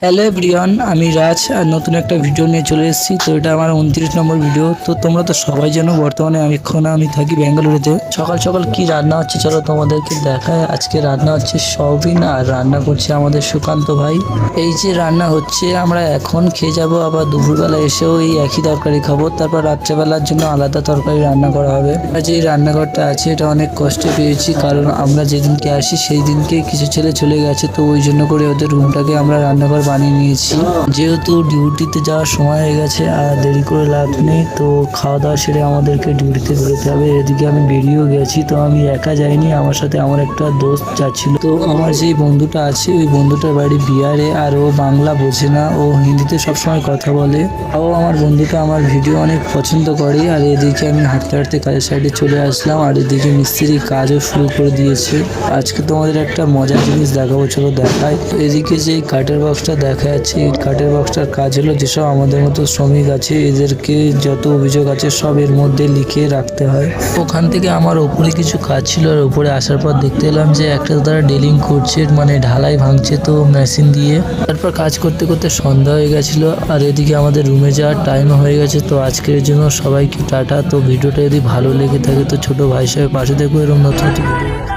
Hello everyone, আমি রাজ আর নতুন একটা ভিডিও নিয়ে চলে এসেছি। তো এটা আমার 29 নম্বর ভিডিও। তো তোমরা তো সবাই জানো বর্তমানে আমি থাকি ব্যাঙ্গালোরেতে। সকাল সকাল কি রান্না হচ্ছে চলো তোমাদেরকে দেখায়। আজকে রান্না হচ্ছে সয়াবিন আর রান্না করছে আমাদের সুকান্ত ভাই। এই যে রান্না হচ্ছে আমরা এখন খেয়ে যাব, আবার দুপুরবেলা এসেও এই একই তরকারি খাবো, তারপর রাত্রেবেলার জন্য আলাদা তরকারি রান্না করা হবে। আর যে রান্নাঘরটা আছে এটা অনেক কষ্টে পেয়েছি, কারণ আমরা যেদিনকে আসি সেই দিনকে কিছু ছেলে চলে গেছে, তো ওই জন্য করে ওদের রুমটাকে আমরা রান্নাঘর বানিয়ে নিয়েছি। যেহেতু ডিউটিতে যাওয়ার সময় হয়ে গেছে আর দেরি করে লাভ নেই, তো খাওয়া দাওয়া সেরে আমাদেরকে ডিউটিতে বেরোতে হবে। এদিকে আমি বেরিয়েও গেছি, তো আমি একা যাইনি, আমার সাথে আমার একটা দোস্ত যাচ্ছিল। তো আমার যেই বন্ধুটা আছে ওই বন্ধুটার বাড়ি বিহারে, আর ও বাংলা বোঝে না, ও হিন্দিতে সবসময় কথা বলে। ও আমার বন্ধুটা আমার ভিডিও অনেক পছন্দ করে। আর এদিকে আমি হাঁটতে হাঁটতে কাজের সাইডে চলে আসলাম, আর এদিকে মিস্ত্রি কাজও শুরু করে দিয়েছে। আজকে তোমাদের একটা মজার জিনিস দেখাবো, চলো দেখাই। এদিকে যে কাঠের বক্সটা দেখা যাচ্ছে, এই কাঠের বক্সটার কাজ হলো যেসব আমাদের মতো শ্রমিক আছে এদেরকে যত অভিযোগ আছে সব এর মধ্যে লিখে রাখতে হয়। ওখান থেকে আমার উপরে কিছু কাজ ছিল, আর উপরে আসার পর দেখতে এলাম যে একটা তারা ড্রিলিং করছে, মানে ঢালাই ভাঙছে তো মেশিন দিয়ে। তারপর কাজ করতে করতে সন্ধ্যা হয়ে গেছিলো, আর এদিকে আমাদের রুমে যাওয়ার টাইম হয়ে গেছে। তো আজকের জন্য সবাইকে টাটা। তো ভিডিওটা যদি ভালো লেগে থাকে তো ছোট ভাই সাহেব পাশে দেখো, এরকম নতুন নতুন ভিডিও।